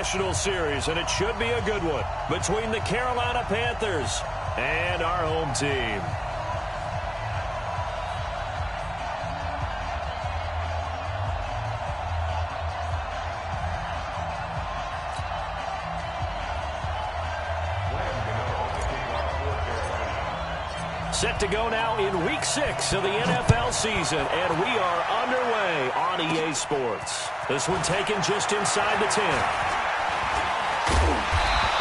National Series, and it should be a good one between the Carolina Panthers and our home team. Set to go now in Week 6 of the NFL season, and we are underway on EA Sports. This one taken just inside the 10.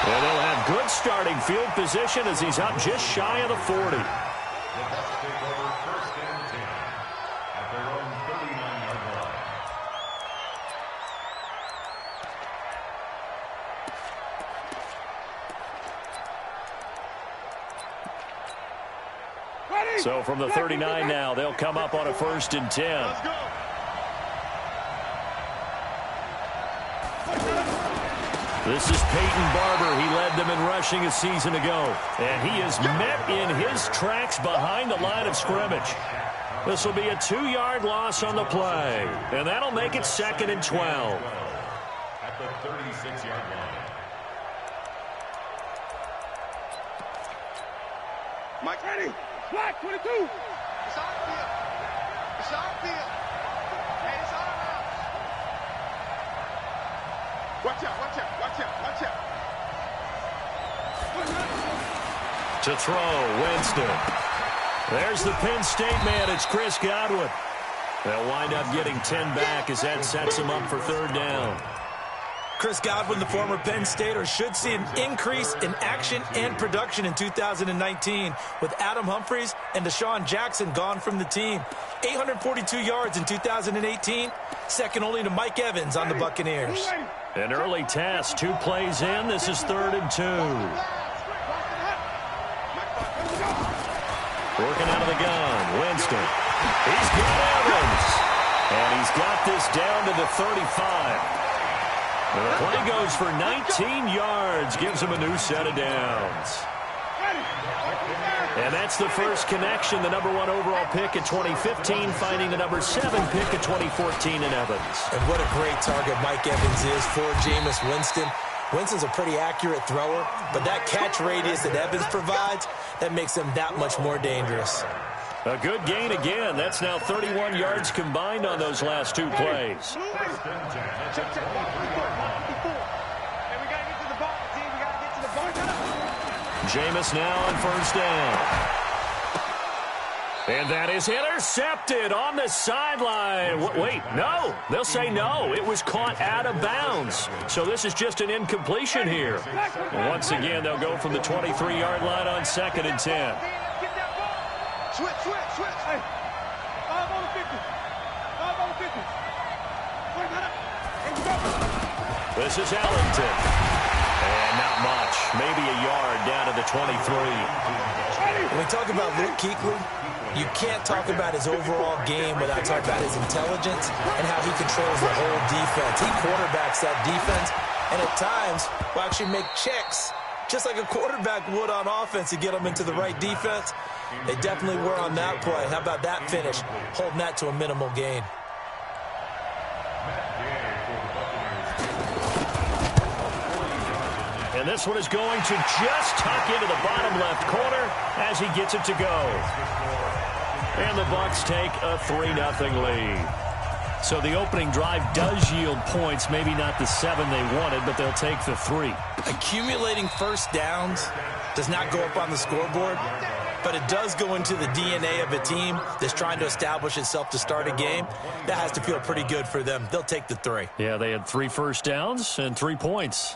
And they'll have good starting field position as he's up just shy of the 40. So from the 39 now, they'll come up on a 1st and 10. This is Peyton Barber. He led them in rushing a season ago. And he is met in his tracks behind the line of scrimmage. This will be a 2-yard loss on the play. And that'll make it 2nd and 12. At the 36-yard line. Mike ready. Black 22. It's on field. It's on field. And it's on out. Watch out, watch out, watch out, watch out. To throw, Winston. There's the Penn State man. It's Chris Godwin. They'll wind up getting 10 back as that sets him up for 3rd down. Chris Godwin, the former Penn Stater, should see an increase in action and production in 2019 with Adam Humphries and Deshaun Jackson gone from the team. 842 yards in 2018, second only to Mike Evans on the Buccaneers. An early test, 2 plays in. This is 3rd and 2. Working out of the gun, Winston. He's got Evans. And he's got this down to the 35. And the play goes for 19 yards, gives him a new set of downs. And that's the first connection, the number 1 overall pick in 2015, finding the number 7 pick in 2014 in Evans. And what a great target Mike Evans is for Jameis Winston. Winston's a pretty accurate thrower, but that catch radius that Evans provides, that makes him that much more dangerous. A good gain again. That's now 31 yards combined on those last 2 plays. Jameis now on 1st down. And that is intercepted on the sideline. Wait, no. They'll say no. It was caught out of bounds. So this is just an incompletion here. And once again, they'll go from the 23-yard line on 2nd and 10. Switch, switch, switch. Hey, 5 on the 50. 5 on the 50. This is Ellington. And not much. Maybe a yard down to the 23. When we talk about Luke Kuechly, you can't talk about his overall game without talking about his intelligence and how he controls the whole defense. He quarterbacks that defense, and at times will actually make checks, just like a quarterback would on offense to get them into the right defense. They definitely were on that play. How about that finish? Holding that to a minimal gain. And this one is going to just tuck into the bottom left corner as he gets it to go. And the Bucs take a 3-0 lead. So the opening drive does yield points, maybe not the 7 they wanted, but they'll take the 3. Accumulating first downs does not go up on the scoreboard, but it does go into the DNA of a team that's trying to establish itself to start a game. That has to feel pretty good for them. They'll take the 3. Yeah, they had 3 first downs and 3 points.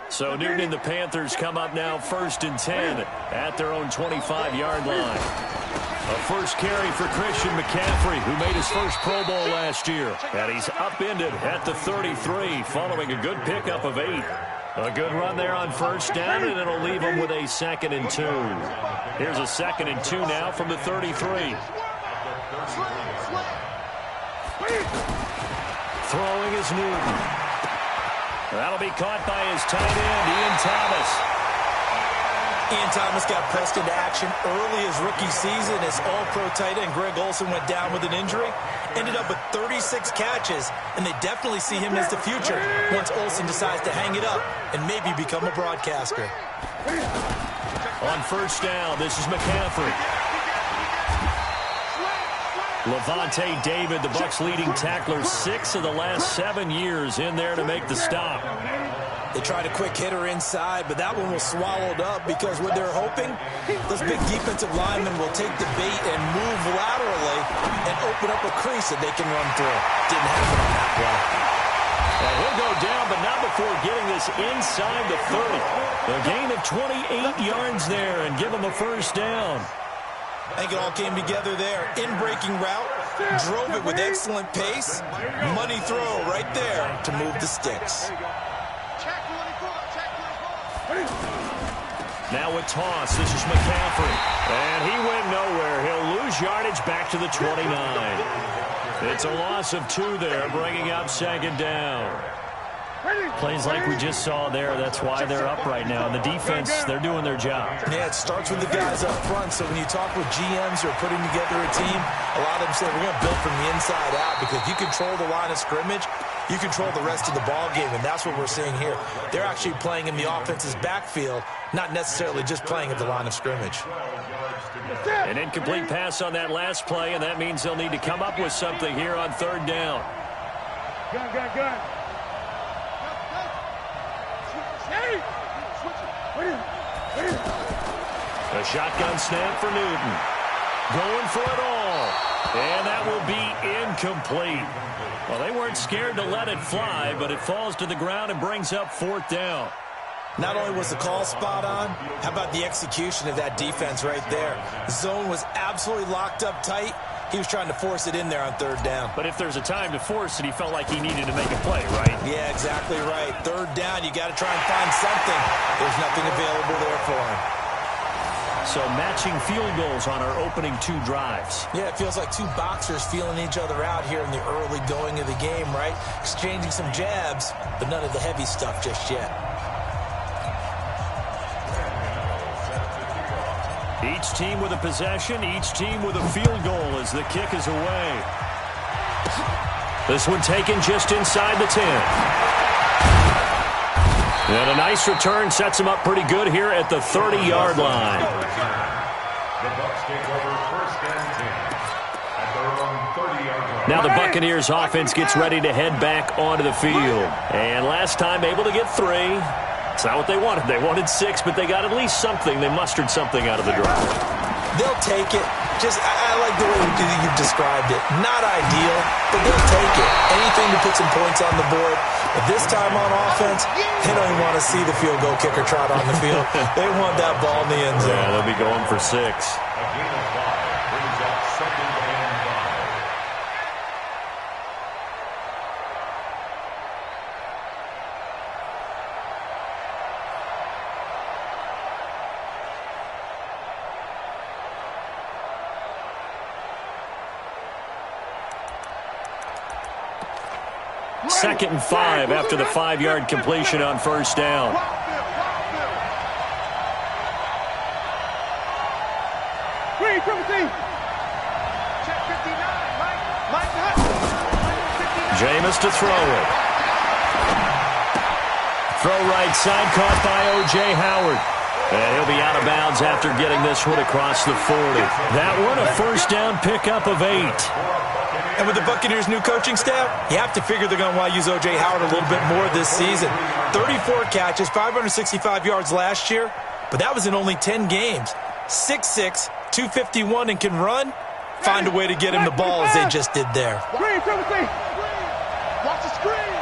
So Newton and the Panthers come up now 1st and 10 at their own 25-yard line. A first carry for Christian McCaffrey, who made his first Pro Bowl last year. And he's upended at the 33 following a good pickup of 8. A good run there on 1st down, and it'll leave him with a 2nd and 2. Here's a 2nd and 2 now from the 33. Throwing is Newton. That'll be caught by his tight end, Ian Thomas. Ian Thomas got pressed into action early his rookie season as all-pro tight end Greg Olsen went down with an injury. Ended up with 36 catches, and they definitely see him as the future once Olsen decides to hang it up and maybe become a broadcaster. On first down, this is McCaffrey. Lavonte David, the Bucs' leading tackler, 6 of the last 7 years in there to make the stop. They tried a quick hitter inside, but that one was swallowed up because what they're hoping, those big defensive linemen will take the bait and move laterally and open up a crease that they can run through. Didn't happen on that play. And he'll go down, but not before getting this inside the 30. A gain of 28 yards there and give him a first down. I think it all came together there. In-breaking route, drove it with excellent pace. Money throw right there to move the sticks. Now a toss. This is McCaffrey. And he went nowhere. He'll lose yardage back to the 29. It's a loss of 2 there, bringing up second down. Plays like we just saw there. That's why they're up right now. And the defense, they're doing their job. Yeah, it starts with the guys up front. So when you talk with GMs who are putting together a team, a lot of them say we're going to build from the inside out because you control the line of scrimmage, you control the rest of the ball game, and that's what we're seeing here. They're actually playing in the offense's backfield, not necessarily just playing at the line of scrimmage. An incomplete pass on that last play, and that means they'll need to come up with something here on third down. Gun. A shotgun snap for Newton. Going for it all. And that will be incomplete. Well, they weren't scared to let it fly, but it falls to the ground and brings up fourth down. Not only was the call spot on, how about the execution of that defense right there? The zone was absolutely locked up tight. He was trying to force it in there on third down. But if there's a time to force it, he felt like he needed to make a play, right? Yeah, exactly right. Third down, you got to try and find something. There's nothing available there for him. So matching field goals on our opening 2 drives. Yeah, it feels like 2 boxers feeling each other out here in the early going of the game, right? Exchanging some jabs, but none of the heavy stuff just yet. Each team with a possession, each team with a field goal as the kick is away. This one taken just inside the 10. And a nice return sets him up pretty good here at the 30-yard line. The Bucs take over first and 10 at their own 30-yard line. Now the Buccaneers offense gets ready to head back onto the field. And last time able to get 3. It's not what they wanted. They wanted 6, but they got at least something. They mustered something out of the drive. They'll take it. I like the way you've described it. Not ideal, but they'll take it. Anything to put some points on the board. But this time on offense, they don't even want to see the field goal kicker trot on the field. They want that ball in the end zone. Yeah, they'll be going for 6. A gain of 5 brings up second and 5. Second and 5 after the 5-yard completion on first down. Jameis to throw it. Throw right side, caught by O.J. Howard. And he'll be out of bounds after getting this one across the 40. That one a first down pickup of 8. And with the Buccaneers' new coaching staff, you have to figure they're going to want to use O.J. Howard a little bit more this season. 34 catches, 565 yards last year, but that was in only 10 games. 6'6", 251, and can run. Find a way to get him the ball as they just did there. Watch the screen.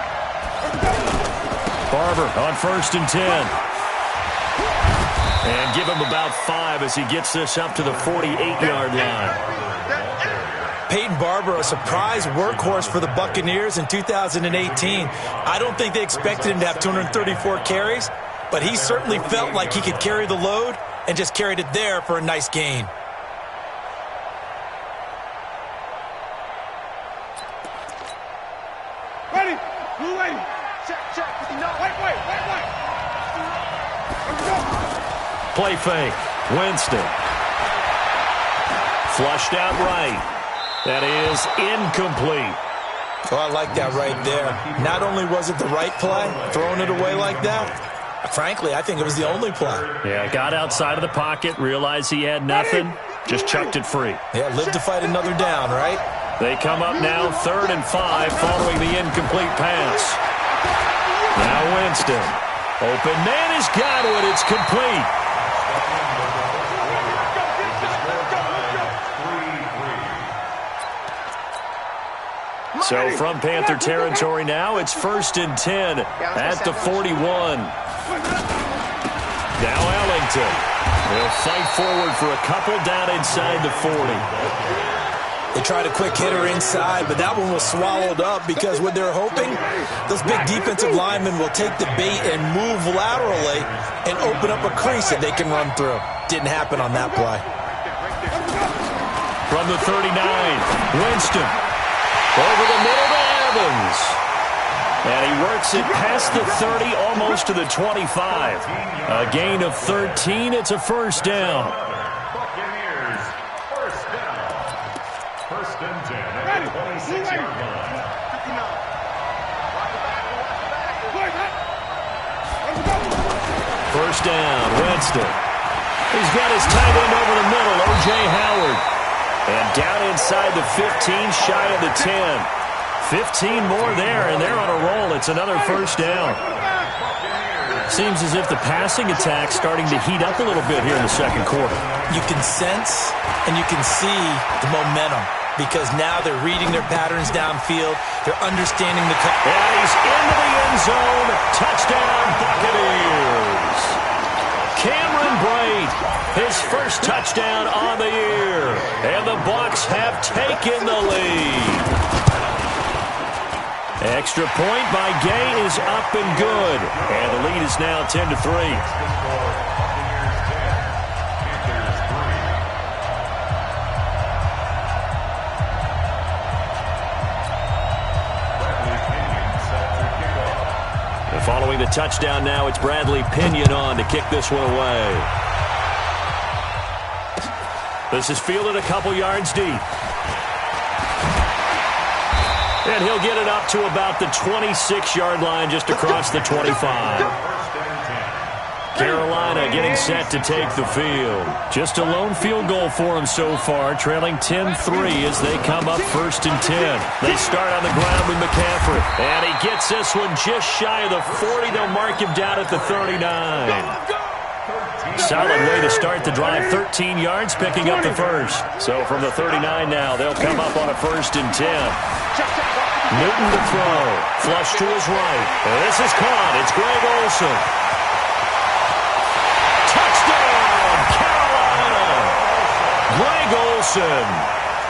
Barber on first and 10. And give him about 5 as he gets this up to the 48-yard line. Peyton Barber, a surprise workhorse for the Buccaneers in 2018. I don't think they expected him to have 234 carries, but he certainly felt like he could carry the load and just carried it there for a nice gain. Ready. Blue lady. Check. No, wait. Here we go. Play fake. Winston. Flushed out right. That is incomplete. Oh, I like that right there. Not only was it the right play, throwing it away like that, frankly, I think it was the only play. Yeah, got outside of the pocket, realized he had nothing, just chucked it free. Yeah, live to fight another down, right? They come up now 3rd and 5 following the incomplete pass. Now Winston. Open man has got it. It's complete. So from Panther territory now, it's 1st and 10 at the 41. Now Ellington. They'll fight forward for a couple down inside the 40. They tried a quick hitter inside, but that one was swallowed up because what they're hoping, those big defensive linemen will take the bait and move laterally and open up a crease that they can run through. Didn't happen on that play. From the 39, Winston. Over the middle to Evans. And he works it past the 30, almost to the 25. A gain of 13. It's a first down. Buccaneers, first down. 1st and 10 at the 26-yard line. First down, Winston. He's got his tight end over the middle, O.J. Howard. And down inside the 15, shy of the 10. 15 more there, and they're on a roll. It's another first down. Seems as if the passing attack's starting to heat up a little bit here in the second quarter. You can sense and you can see the momentum because now they're reading their patterns downfield. They're understanding the... And he's into the end zone. Touchdown, Buccaneers. Cameron Brate, his first touchdown on the year. And the Bucs have taken the lead. Extra point by Gay is up and good. And the lead is now 10-3. Following the touchdown now, it's Bradley Pinion on to kick this one away. This is fielded a couple yards deep. And he'll get it up to about the 26-yard line, just across the 25. Carolina getting set to take the field. Just a lone field goal for them so far, trailing 10-3 as they come up 1st and 10. They start on the ground with McCaffrey. And he gets this one just shy of the 40. They'll mark him down at the 39. Solid way to start the drive. 13 yards, picking up the first. So from the 39 now, they'll come up on a 1st and 10. Newton to throw. Flush to his right. And this is caught. It's Greg Olsen. Greg Olsen,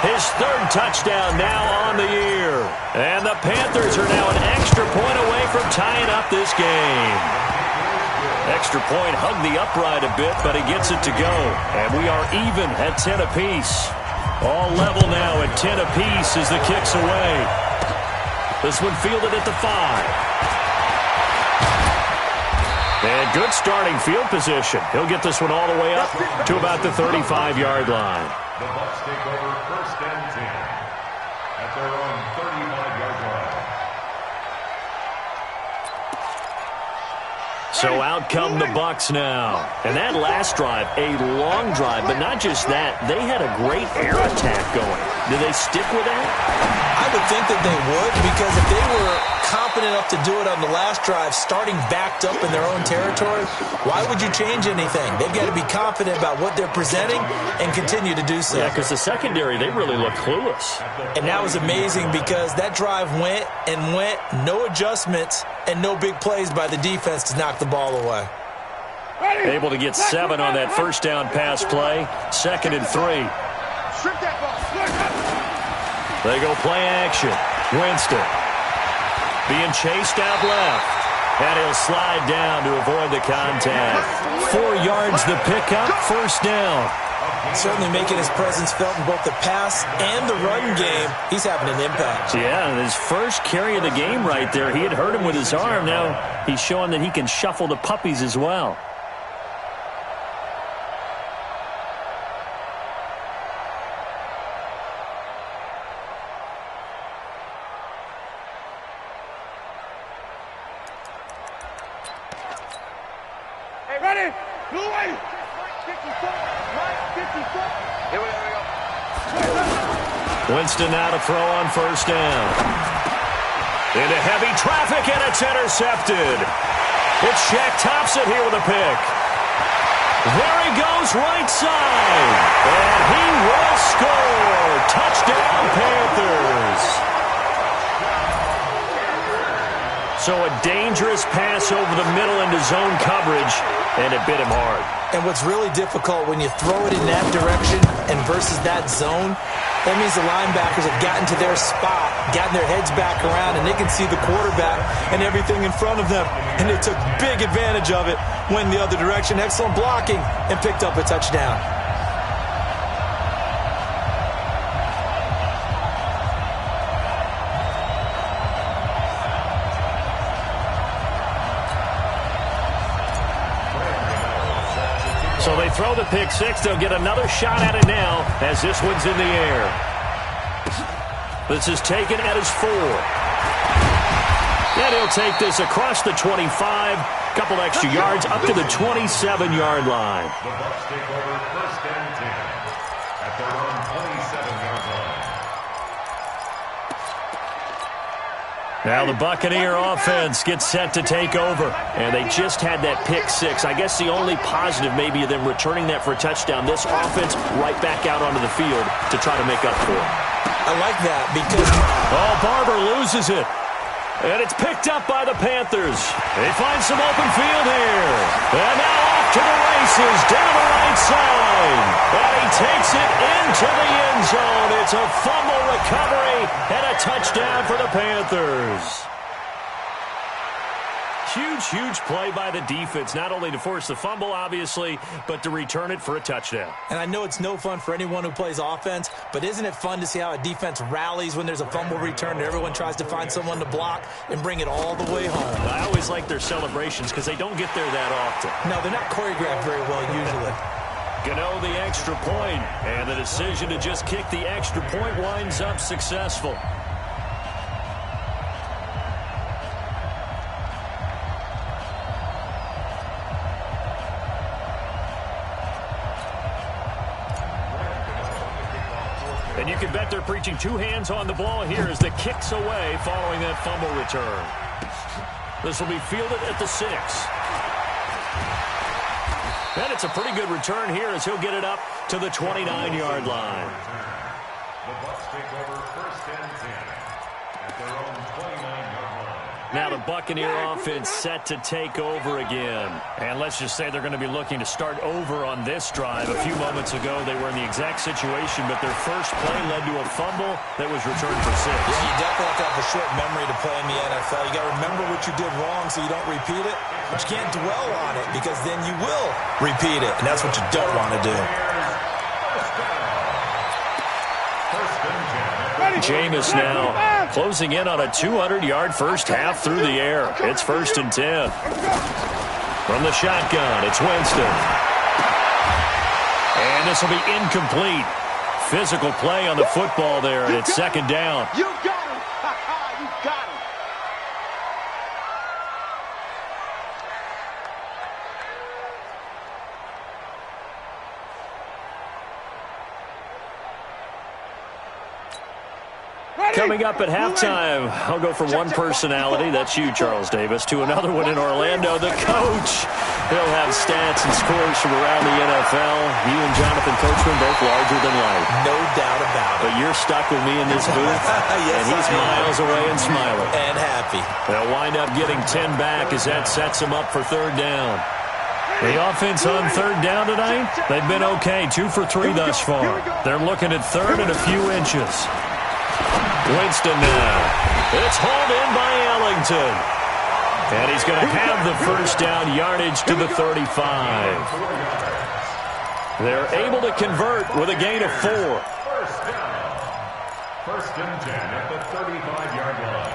his 3rd touchdown now on the year. And the Panthers are now an extra point away from tying up this game. Extra point hugged the upright a bit, but he gets it to go. And we are even at 10 apiece. All level now at 10 apiece as the kick's away. This one fielded at the 5. And good starting field position. He'll get this one all the way up to about the 35-yard line. The Bucs take over 1st and 10 at their own 35-yard line. So out come the Bucs now. And that last drive, a long drive, but not just that. They had a great air attack going. Do they stick with that? I would think that they would, because if they were confident enough to do it on the last drive, starting backed up in their own territory, why would you change anything? They've got to be confident about what they're presenting and continue to do so. Yeah, because the secondary, they really look clueless. And that was amazing because that drive went and went, no adjustments and no big plays by the defense to knock the ball away. Able to get 7 on that first down pass play. 2nd and 3. They go play action. Winston being chased out left. And he'll slide down to avoid the contact. 4 yards the pickup, first down. Certainly making his presence felt in both the pass and the run game. He's having an impact. Yeah, his first carry of the game right there. He had hurt him with his arm. Now he's showing that he can shuffle the puppies as well. Ready? No way. Here we go. Winston now to throw on first down. Into heavy traffic, and it's intercepted. It's Shaq Thompson here with a pick. There he goes, right side. And he will score. Touchdown, Panthers. So a dangerous pass over the middle into zone coverage, and it bit him hard. And what's really difficult when you throw it in that direction and versus that zone, that means the linebackers have gotten to their spot, gotten their heads back around, and they can see the quarterback and everything in front of them. And they took big advantage of it, went the other direction, excellent blocking, and picked up a touchdown. So they throw the pick six. They'll get another shot at it now as this one's in the air. This is taken at his 4. And he'll take this across the 25. Couple extra yards up to the 27-yard line. The Bucs take over first and 10 at their own 27-yard line. Now the Buccaneer offense gets set to take over. And they just had that pick six. I guess the only positive maybe of them returning that for a touchdown. This offense right back out onto the field to try to make up for it. I like that because... Oh, Barber loses it. And it's picked up by the Panthers. They find some open field here. And now off to the races down the right side. And he takes it into the end zone. It's a fumble recovery and a touchdown for the Panthers. Huge play by the defense, not only to force the fumble, obviously, but to return it for a touchdown. And I know it's no fun for anyone who plays offense, but isn't it fun to see how a defense rallies when there's a fumble return and everyone tries to find someone to block and bring it all the way home? I always like their celebrations because they don't get there that often. No, they're not choreographed very well usually. Gano the extra point, and the decision to just kick the extra point winds up successful. And you can bet they're preaching two hands on the ball here as the kick's away following that fumble return. This will be fielded at the 6. And it's a pretty good return here as he'll get it up to the 29-yard line. The Bucs take over first and 10 at their own 29-yard line. Now the Buccaneer offense set to take over again. And let's just say they're going to be looking to start over on this drive. A few moments ago, they were in the exact situation, but their first play led to a fumble that was returned for 6. Yeah, you definitely have to have a short memory to play in the NFL. You got to remember what you did wrong so you don't repeat it. But you can't dwell on it because then you will repeat it, and that's what you don't want to do. Jameis now closing in on a 200-yard first half through the air. It's first and 10. From the shotgun, it's Winston. And this will be incomplete. Physical play on the football there, and it's second down. You got him. You got him. Coming up at halftime, I'll go from one personality, that's you, Charles Davis, to another one in Orlando, the coach. He'll have stats and scores from around the NFL. You and Jonathan Coachman both larger than life. No doubt about it. But you're stuck with me in this booth, yes, and he's miles away and smiling. And happy. They'll wind up getting 10 back as that sets him up for third down. The offense on third down tonight, they've been okay, 2 for 3 thus far. They're looking at third and a few inches. Winston now. It's hauled in by Ellington. And he's going to have the first down yardage to the 35. They're able to convert with a gain of 4. First down. First and 10 at the 35-yard line.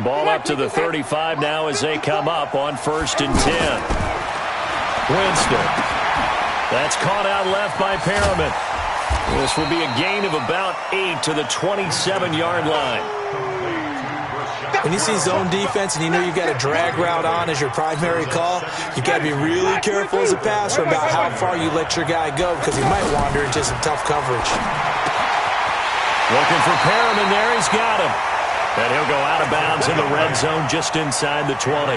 Ball up to the 35 now as they come up on first and 10. Winston. That's caught out left by Perriman. This will be a gain of about 8 to the 27-yard line. When you see zone defense and you know you've got a drag route on as your primary call, you've got to be really careful as a passer about how far you let your guy go because he might wander into some tough coverage. Looking for Perriman there. He's got him. And he'll go out of bounds in the red zone just inside the 20.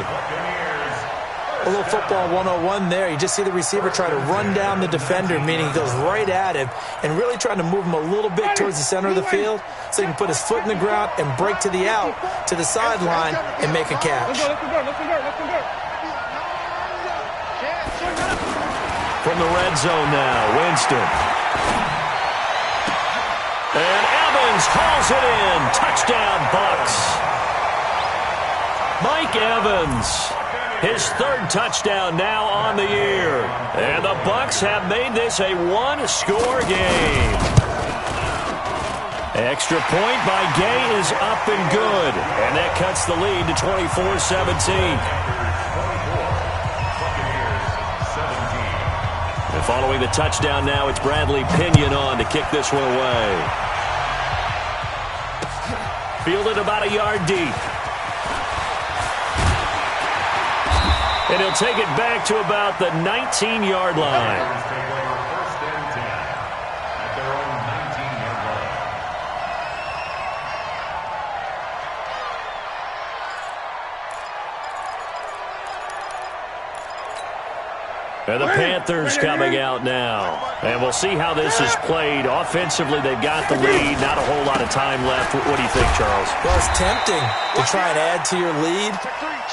A little football 101 there. You just see the receiver try to run down the defender, meaning he goes right at him and really trying to move him a little bit towards the center of the field so he can put his foot in the ground and break to the out, to the sideline, and make a catch. From the red zone now, Winston. And Evans hauls it in. Touchdown, Bucs. Mike Evans. His third touchdown now on the year. And the Bucs have made this a one-score game. Extra point by Gay is up and good. And that cuts the lead to 24-17. And following the touchdown now, it's Bradley Pinion on to kick this one away. Fielded about a yard deep. And he'll take it back to about the 19-yard line. First and 10 at their own 19-yard line. And the Panthers coming out now. And we'll see how this is played. Offensively, they've got the lead. Not a whole lot of time left. What do you think, Charles? Well, it's tempting to try and add to your lead,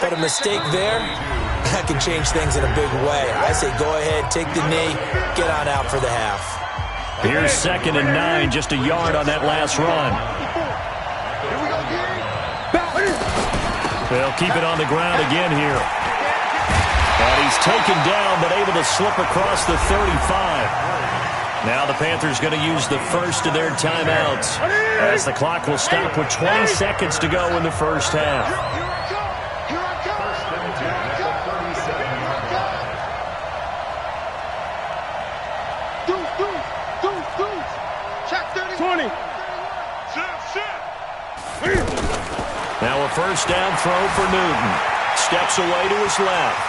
but a mistake there, that can change things in a big way. I say go ahead, take the knee, get on out for the half. Here's 2nd and 9, just a yard on that last run. They'll keep it on the ground again here. And he's taken down, but able to slip across the 35. Now the Panthers going to use the first of their timeouts, as the clock will stop with 20 seconds to go in the first half. Now a first down throw for Newton. Steps away to his left.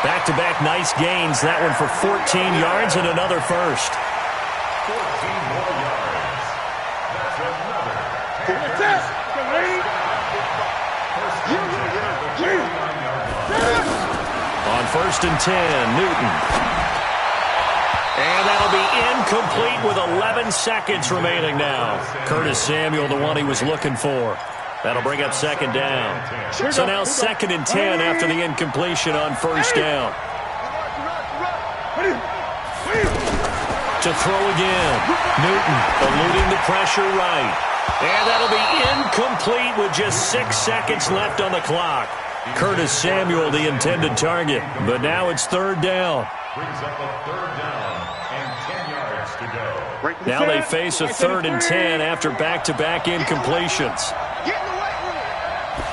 Back-to-back nice gains. That one for 14 yards and another first. 14 more yards. That's another. On 1st and 10, Newton. And that'll be incomplete with 11 seconds remaining now. Curtis Samuel, the one he was looking for. That'll bring up 2nd down. So now 2nd and 10 after the incompletion on 1st down. To throw again. Newton eluding the pressure right. And that'll be incomplete with just 6 seconds left on the clock. Curtis Samuel, the intended target. But now it's 3rd down. Brings up a 3rd down and 10 yards to go. Now they face a 3rd and 10 after back-to-back incompletions.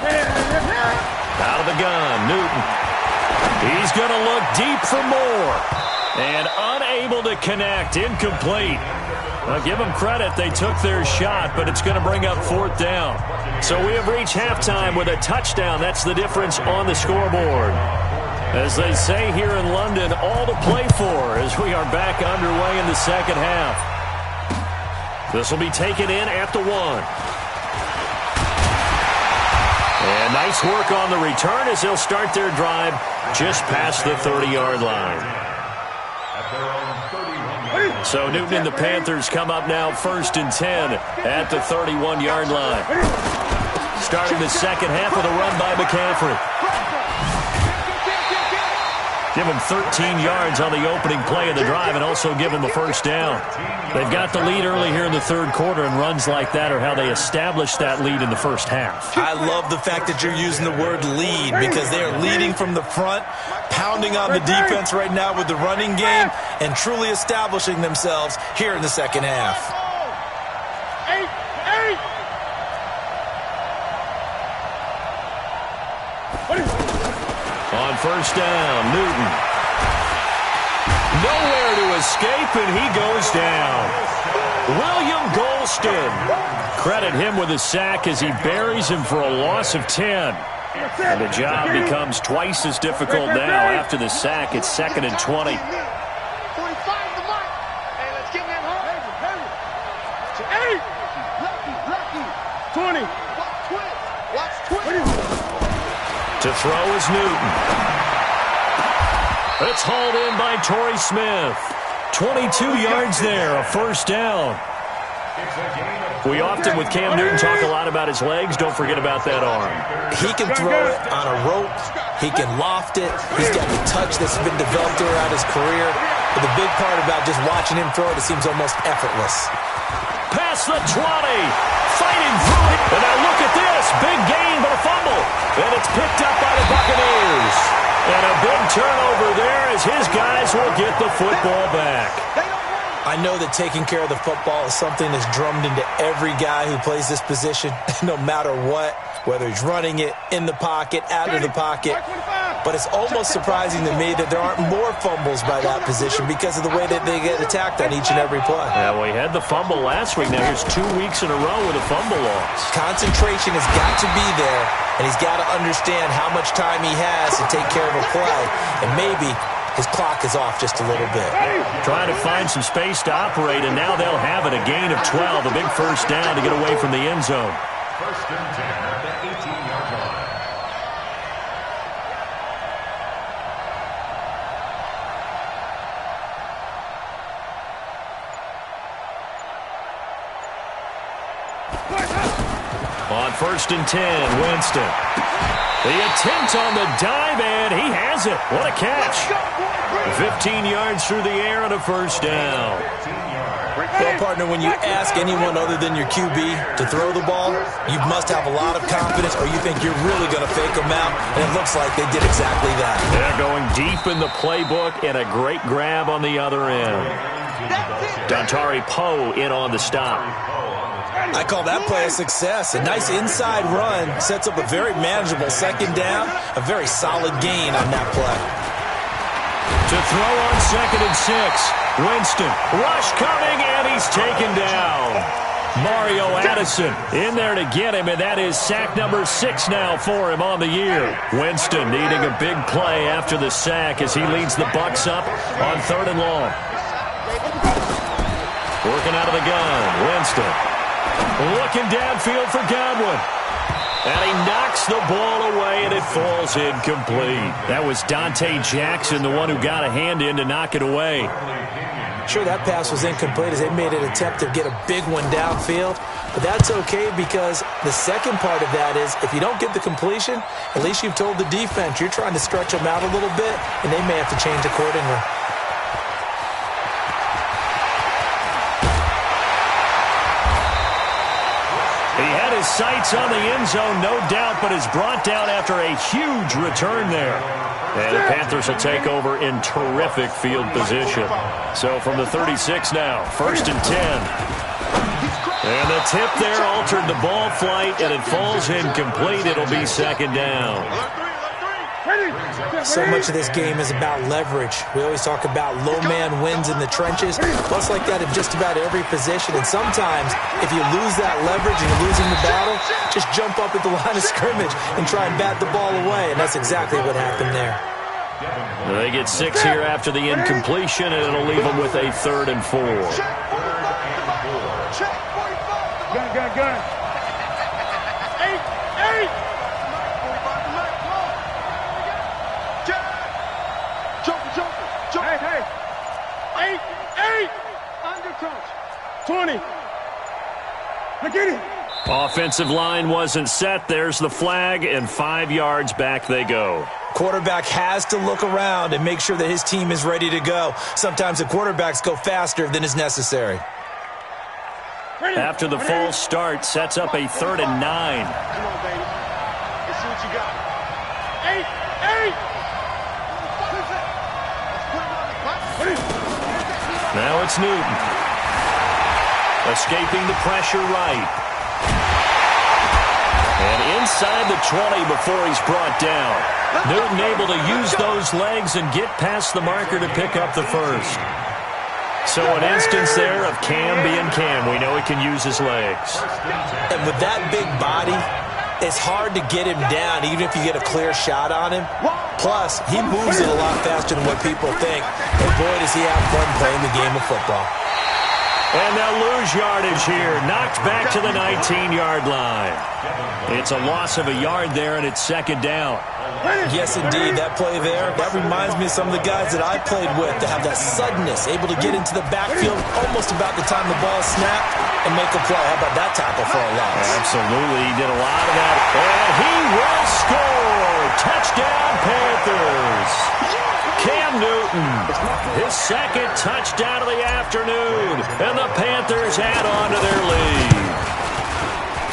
Out of the gun, Newton. He's going to look deep for more. And unable to connect, incomplete. Well, give them credit, they took their shot, but it's going to bring up 4th down. So we have reached halftime with a touchdown. That's the difference on the scoreboard. As they say here in London, all to play for as we are back underway in the second half. This will be taken in at the 1. And nice work on the return as they'll start their drive just past the 30-yard line. So Newton and the Panthers come up now 1st and 10 at the 31-yard line. Starting the second half with a run by McCaffrey. Give them 13 yards on the opening play of the drive and also give them the first down. They've got the lead early here in the 3rd quarter, and runs like that are how they establish that lead in the first half. I love the fact that you're using the word lead because they are leading from the front, pounding on the defense right now with the running game, and truly establishing themselves here in the second half. On 1st down, Newton. Nowhere to escape, and he goes down. William Golston. Credit him with a sack as he buries him for a loss of 10. And the job becomes twice as difficult now. After the sack, it's 2nd and 20. 45 the mark. Hey, let's get that home. 20. Watch twist. To throw is Newton. It's hauled in by Torrey Smith. 22 yards there, a first down. We often, with Cam Newton, talk a lot about his legs. Don't forget about that arm. He can throw it on a rope. He can loft it. He's got the touch that's been developed throughout his career. But the big part about just watching him throw it seems almost effortless. Past the 20. Fighting through it. And now look at this. Big gain, but a fumble. And it's picked up by the Buccaneers. And a big turnover there as his guys will get the football back. I know that taking care of the football is something that's drummed into every guy who plays this position, no matter what, whether he's running it, in the pocket, out of the pocket. But it's almost surprising to me that there aren't more fumbles by that position because of the way that they get attacked on each and every play. Yeah, well, he had the fumble last week. Now here's 2 weeks in a row with a fumble loss. Concentration has got to be there, and he's got to understand how much time he has to take care of a play, and maybe his clock is off just a little bit. Trying to find some space to operate, and now they'll have it. A gain of 12, a big first down to get away from the end zone. 1st and 10 at the 18-yard line. On 1st and 10, Winston. The attempt on the dive, and he has it. What a catch. 15 yards through the air and a first down. Well, partner, when you ask anyone other than your QB to throw the ball, you must have a lot of confidence or you think you're really going to fake them out, and it looks like they did exactly that. They're going deep in the playbook, and a great grab on the other end. Dontari Poe in on the stop. I call that play a success. A nice inside run sets up a very manageable second down, a very solid gain on that play. To throw on 2nd and 6. Winston, rush coming, and he's taken down. Mario Addison in there to get him, and that is sack number 6 now for him on the year. Winston needing a big play after the sack as he leads the Bucs up on 3rd and long. Working out of the gun, Winston. Looking downfield for Godwin. And he knocks the ball away, and it falls incomplete. That was Dante Jackson, the one who got a hand in to knock it away. Sure, that pass was incomplete as they made an attempt to get a big one downfield. But that's okay because the second part of that is if you don't get the completion, at least you've told the defense you're trying to stretch them out a little bit, and they may have to change accordingly. He had his sights on the end zone, no doubt, but is brought down after a huge return there. And the Panthers will take over in terrific field position. So from the 36 now, 1st and 10. And the tip there altered the ball flight, and it falls incomplete. It'll be 2nd down. So much of this game is about leverage. We always talk about low man wins in the trenches. Well, it's like that in just about every position. And sometimes, if you lose that leverage and you're losing the battle, just jump up at the line of scrimmage and try and bat the ball away. And that's exactly what happened there. They get 6 here after the incompletion, and it'll leave them with a 3rd and 4. Gun. 8. Joker. Hey. 8. Undercrouch. 20. Look at it. Offensive line wasn't set. There's the flag, and 5 yards back they go. Quarterback has to look around and make sure that his team is ready to go. Sometimes the quarterbacks go faster than is necessary. After the false start, sets up a 3rd and 9. Come on, baby. Let's see what you got. 8. Now it's Newton. Escaping the pressure right. And inside the 20 before he's brought down. Newton able to use those legs and get past the marker to pick up the first. So an instance there of Cam being Cam. We know he can use his legs. And with that big body, it's hard to get him down, even if you get a clear shot on him. Plus, he moves it a lot faster than what people think. And boy, does he have fun playing the game of football. And they'll lose yardage here. Knocked back to the 19-yard line. It's a loss of a yard there, and it's second down. Yes, indeed. That play there, that reminds me of some of the guys that I played with that have that suddenness, able to get into the backfield almost about the time the ball snapped and make a play. How about that tackle for a loss? Absolutely. He did a lot of that. And he will score. Touchdown, Panthers. Cam Newton, his second touchdown of the afternoon. And the Panthers add on to their lead.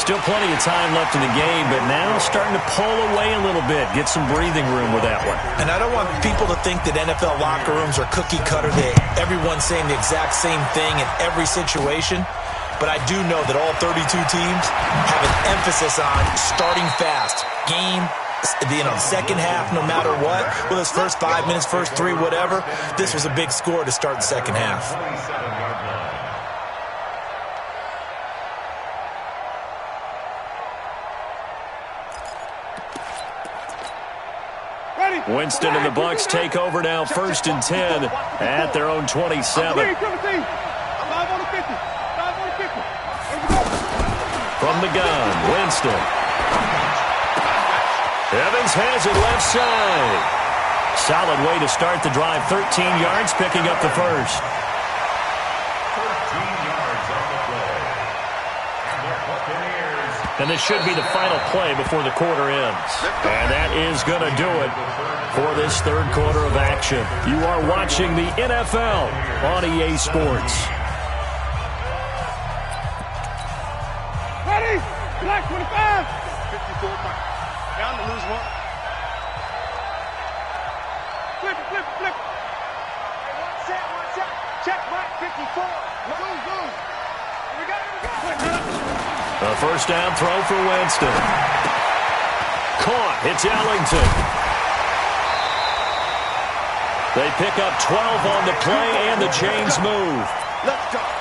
Still plenty of time left in the game, but now starting to pull away a little bit. Get some breathing room with that one. And I don't want people to think that NFL locker rooms are cookie cutter, that everyone's saying the exact same thing in every situation. But I do know that all 32 teams have an emphasis on starting fast. Game, second half, no matter what. Whether it's first 5 minutes, first 3, whatever. This was a big score to start the second half. Winston and the Bucs take over now, 1st and 10 at their own 27. From the gun, Winston. Evans has it left side. Solid way to start the drive. 13 yards, picking up the first. 13 yards on the play. And the Buccaneers. And this should be the final play before the quarter ends. And that is going to do it for this third quarter of action. You are watching the NFL on EA Sports. Ready? Black 25. 54. Down to lose one. Flip it, flip it, flip it. Hey, one set. Check Black 54. Lose. We got it. A first down throw for Winston. Caught. It's Ellington. They pick up 12 on the play, and the chains move.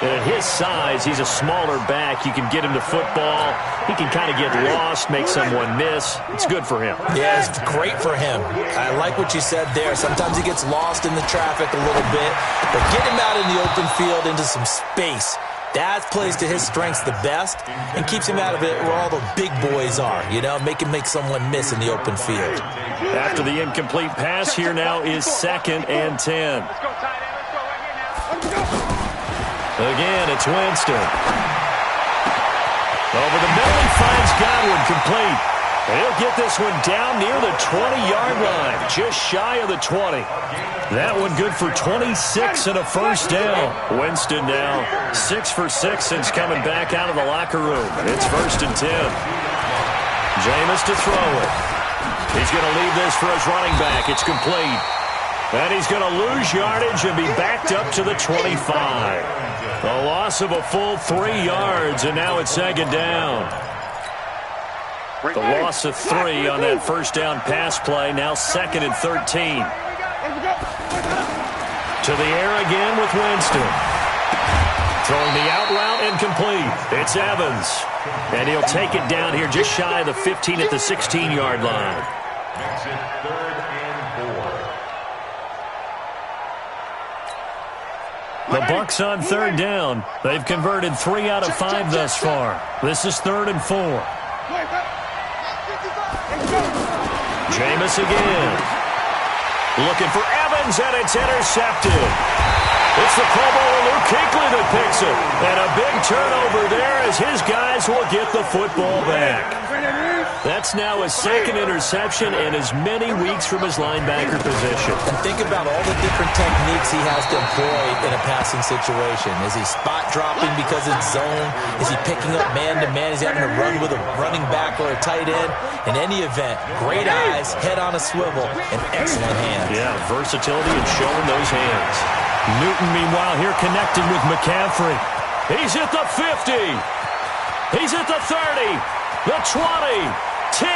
And at his size, he's a smaller back. You can get him to football. He can kind of get lost, make someone miss. It's good for him. Yeah, it's great for him. I like what you said there. Sometimes he gets lost in the traffic a little bit, but get him out in the open field into some space. That plays to his strengths the best and keeps him out of it where all the big boys are, make someone miss in the open field. After the incomplete pass, here now is 2nd and 10. Let's go, tight end. Let's go right here now. Let's go. Again, it's Winston. Over the middle, he finds Godwin complete. He'll get this one down near the 20-yard line, just shy of the 20. That one good for 26 and a first down. Winston now 6 for 6 since coming back out of the locker room. It's 1st and 10. Jameis to throw it. He's going to leave this for his running back. It's complete. And he's going to lose yardage and be backed up to the 25. A loss of a full 3 yards, and now it's 2nd down. The loss of 3 on that first down pass play, now 2nd and 13. To the air again with Winston. Throwing the out route incomplete. It's Evans. And he'll take it down here just shy of the 15 at the 16-yard line. Makes it 3rd and 4. The Bucs on 3rd down. They've converted 3 out of 5 thus far. This is 3rd and 4. Jameis again. Looking for Evans, and it's intercepted. It's the Pro Bowler Luke Kuechly that picks it. And a big turnover there as his guys will get the football back. That's now his 2nd interception and as many weeks from his linebacker position. And think about all the different techniques he has to employ in a passing situation. Is he spot dropping because it's zone? Is he picking up man-to-man? Is he having to run with a running back or a tight end? In any event, great eyes, head on a swivel, and excellent hands. Yeah, versatility and showing those hands. Newton, meanwhile, here connecting with McCaffrey. He's at the 50. He's at the 30. The 20. 10.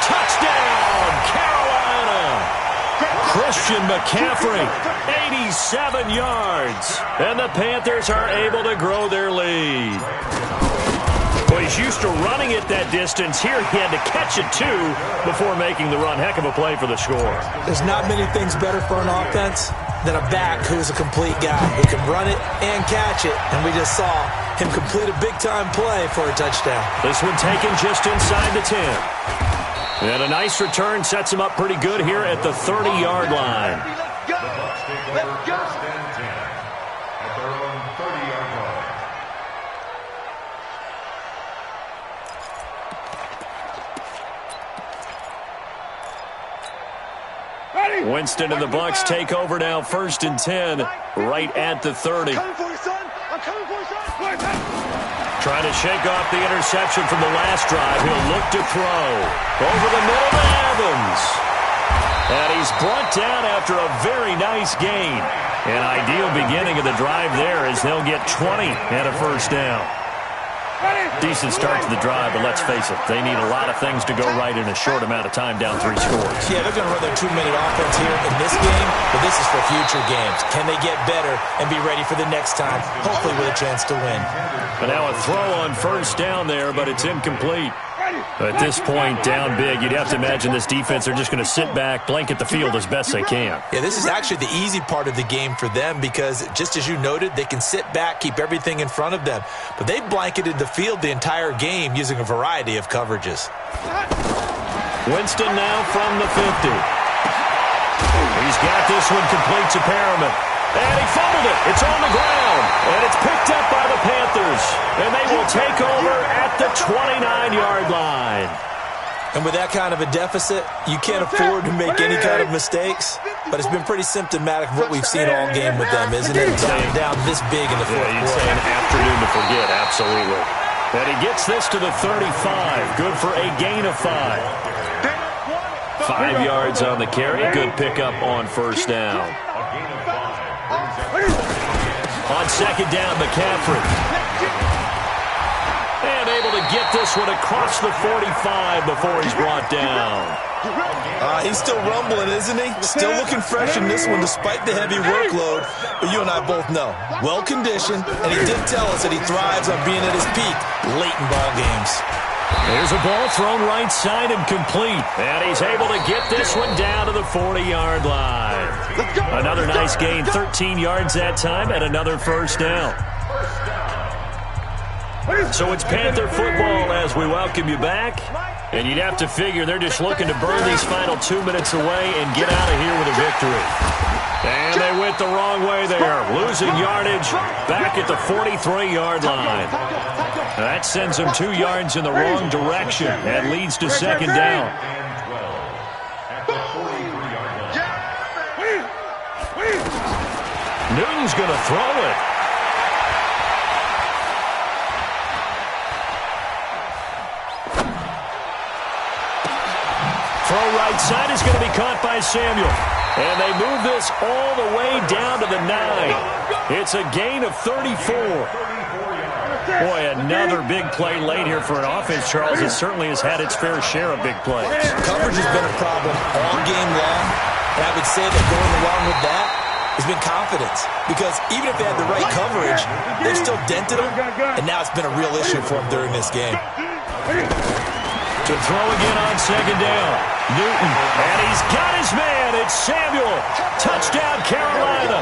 Touchdown, Carolina. Christian McCaffrey, 87 yards. And the Panthers are able to grow their lead. Well, he's used to running it that distance. Here he had to catch it, too, before making the run. Heck of a play for the score. There's not many things better for an offense than a back who's a complete guy who can run it and catch it. And we just saw him complete a big-time play for a touchdown. This one taken just inside the 10. And a nice return sets him up pretty good here at the 30-yard line. Let's go. Let's go. First and 10 at their own 30-yard line. Winston and the Bucs take over now, 1st and 10, right at the 30. I'm coming for you, son. I'm coming for you, son. Trying to shake off the interception from the last drive. He'll look to throw. Over the middle to Evans. And he's brought down after a very nice gain. An ideal beginning of the drive there as they'll get 20 and a first down. Decent start to the drive, but let's face it, they need a lot of things to go right in a short amount of time, down 3 scores. Yeah, they're going to run their 2-minute offense here in this game, but this is for future games. Can they get better and be ready for the next time, hopefully with a chance to win? And now a throw on first down there, but it's incomplete. At this point, down big, you'd have to imagine this defense are just going to sit back, blanket the field as best they can. Yeah, this is actually the easy part of the game for them because, just as you noted, they can sit back, keep everything in front of them. But they blanketed the field the entire game using a variety of coverages. Winston now from the 50. He's got this one complete to Perriman. And he fumbled it. It's on the ground. And it's picked up by the Panthers. And they will take over at the 29-yard line. And with that kind of a deficit, you can't afford to make any kind of mistakes. But it's been pretty symptomatic of what we've seen all game with them, isn't it? Down this big in the fourth quarter. You'd say an afternoon to forget, absolutely. And he gets this to the 35. Good for a gain of 5. 5 yards on the carry. Good pickup on first down. On second down, McCaffrey. And able to get this one across the 45 before he's brought down. He's still rumbling, isn't he? Still looking fresh in this one despite the heavy workload. But you and I both know, well-conditioned, and he did tell us that he thrives on being at his peak late in ball games. There's a ball thrown right side and complete. And he's able to get this one down to the 40-yard line. Another nice gain, 13 yards that time, and another first down. So it's Panther football as we welcome you back. And you'd have to figure they're just looking to burn these final 2 minutes away and get out of here with a victory. And they went the wrong way there, losing yardage back at the 43-yard line. That sends them 2 yards in the wrong direction and leads to second down. Newton's going to throw it. Throw right side is going to be caught by Samuel. And they move this all the way down to the 9. It's a gain of 34. Boy, another big play late here for an offense, Charles. It certainly has had its fair share of big plays. Coverage has been a problem all game long. And I would say that going along with that has been confidence. Because even if they had the right coverage, they've still dented them. And now it's been a real issue for them during this game. To throw again on second down. Newton, and he's got his man. It's Samuel. Touchdown, Carolina.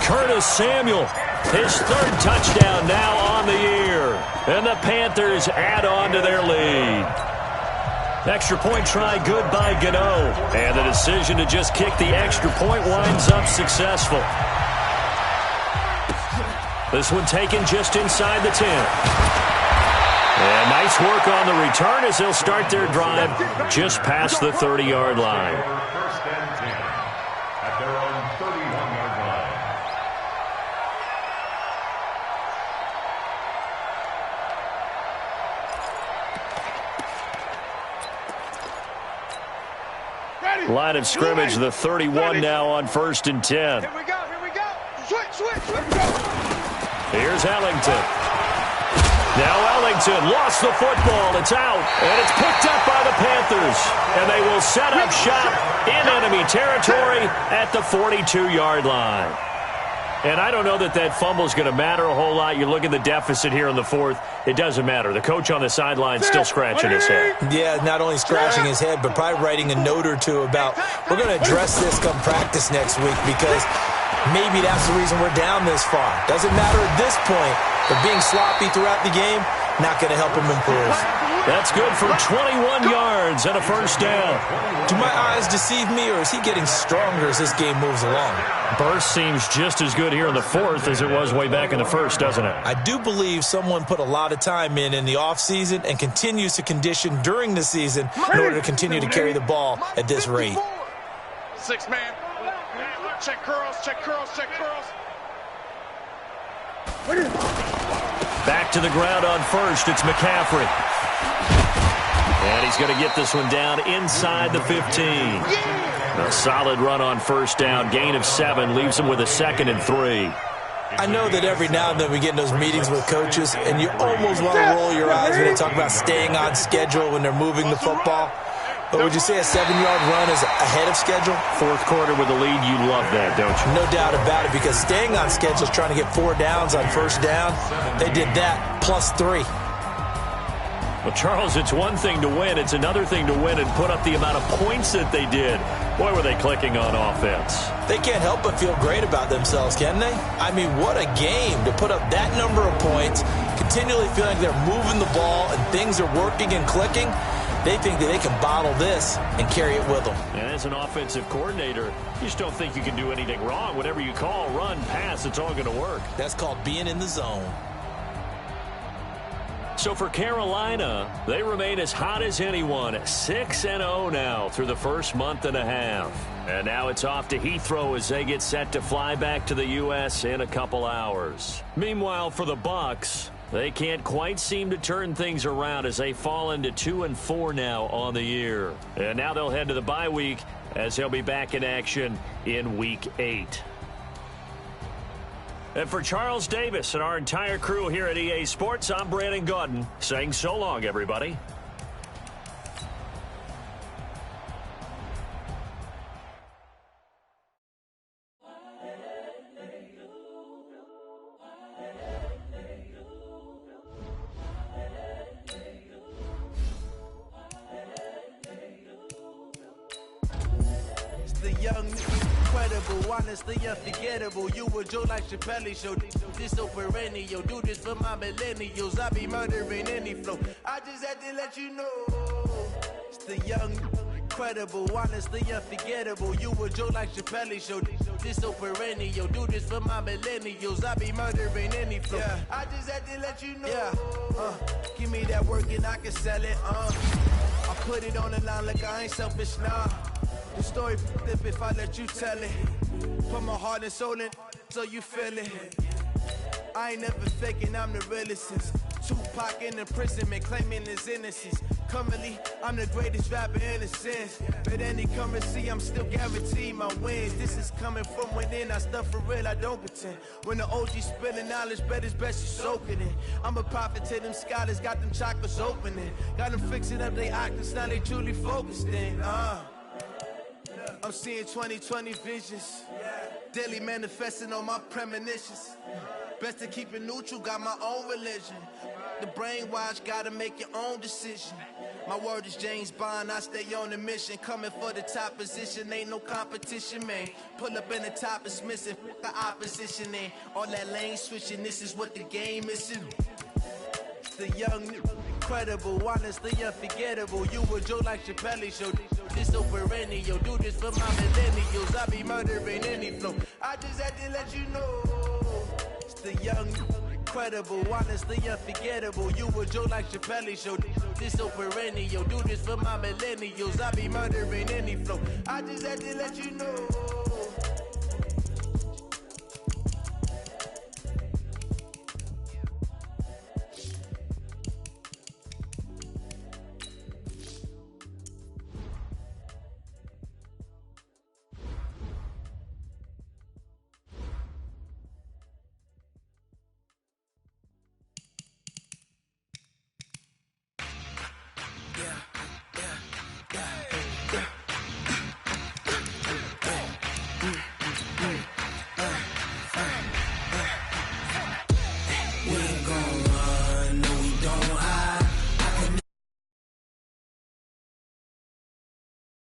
Curtis Samuel, his 3rd touchdown now on the year. And the Panthers add on to their lead. Extra point try good by Gano. And the decision to just kick the extra point winds up successful. This one taken just inside the 10. And nice work on the return as they'll start their drive just past the 30-yard line. First and 10 at their own 31-yard line. Line of scrimmage, the 31 now on 1st and 10. Here we go. Switch. Here's Ellington. Now Ellington lost the football. It's out, and it's picked up by the Panthers. And they will set up shop in enemy territory at the 42-yard line. And I don't know that that fumble is going to matter a whole lot. You look at the deficit here in the fourth. It doesn't matter. The coach on the sideline still scratching his head. Yeah, not only scratching his head, but probably writing a note or two about, we're going to address this come practice next week because maybe that's the reason we're down this far. Doesn't matter at this point, but being sloppy throughout the game, not going to help him improve. That's good for 21 yards and a first down. Do my eyes deceive me, or is he getting stronger as this game moves along? Burst seems just as good here in the fourth as it was way back in the first, doesn't it? I do believe someone put a lot of time in the offseason and continues to condition during the season in order to continue to carry the ball at this rate. 6-man. Check curls, check curls, check curls. Back to the ground on first. It's McCaffrey. And he's going to get this one down inside the 15. A solid run on first down. Gain of 7 leaves him with a 2nd and 3. I know that every now and then we get in those meetings with coaches, and you almost want to roll your eyes when they talk about staying on schedule when they're moving the football. But would you say a 7-yard run is ahead of schedule? Fourth quarter with a lead, you love that, don't you? No doubt about it, because staying on schedule is trying to get 4 downs on first down. They did that plus 3. Well, Charles, it's one thing to win. It's another thing to win and put up the amount of points that they did. Boy, were they clicking on offense. They can't help but feel great about themselves, can they? I mean, what a game to put up that number of points, continually feeling like they're moving the ball and things are working and clicking. They think that they can bottle this and carry it with them. And as an offensive coordinator, you just don't think you can do anything wrong. Whatever you call, run, pass, it's all going to work. That's called being in the zone. So for Carolina, they remain as hot as anyone, 6-0 now through the first month and a half. And now it's off to Heathrow as they get set to fly back to the U.S. in a couple hours. Meanwhile, for the Bucs, they can't quite seem to turn things around as they fall into 2-4 now on the year. And now they'll head to the bye week as they'll be back in action in Week 8. And for Charles Davis and our entire crew here at EA Sports, I'm Brandon Gaudin saying so long, everybody. The young, incredible, honestly unforgettable. You were Joe like Chappelle show. This so perennial. Do this for my millennials. I be murdering any flow. I just had to let you know. It's the young, incredible, honestly unforgettable. You were Joe like Chappelle show. This so perennial. Do this for my millennials. I be murdering any flow. Yeah. I just had to let you know. Yeah. Give me that work and I can sell it. I put it on the line like I ain't selfish, nah. The story flip if I let you tell it. Put my heart and soul in so you feel it. I ain't never faking, I'm the realest since Tupac in imprisonment, claiming his innocence. Currently, I'm the greatest rapper in a sense. But any currency, I'm still guaranteed my wins. This is coming from within, I stuff for real, I don't pretend. When the OG spilling knowledge, bet it's best you soaking it. I'm a prophet to them scholars, got them chakras opening. Got them fixing up they octaves, now they truly focused in. I'm seeing 2020 visions. Daily manifesting on my premonitions. Best to keep it neutral, got my own religion. The brainwash, gotta make your own decision. My word is James Bond, I stay on the mission. Coming for the top position, ain't no competition, man. Pull up in the top, it's missing, the opposition in. All that lane switching, this is what the game is. The young, incredible, honestly unforgettable. You were Joe like Chappelle show. This so perennial. Do this for my millennials. I be murdering any flow. I just had to let you know. It's the young, incredible, honestly unforgettable. You were Joe like Chappelle show. This so perennial. Do this for my millennials. I be murdering any flow. I just had to let you know.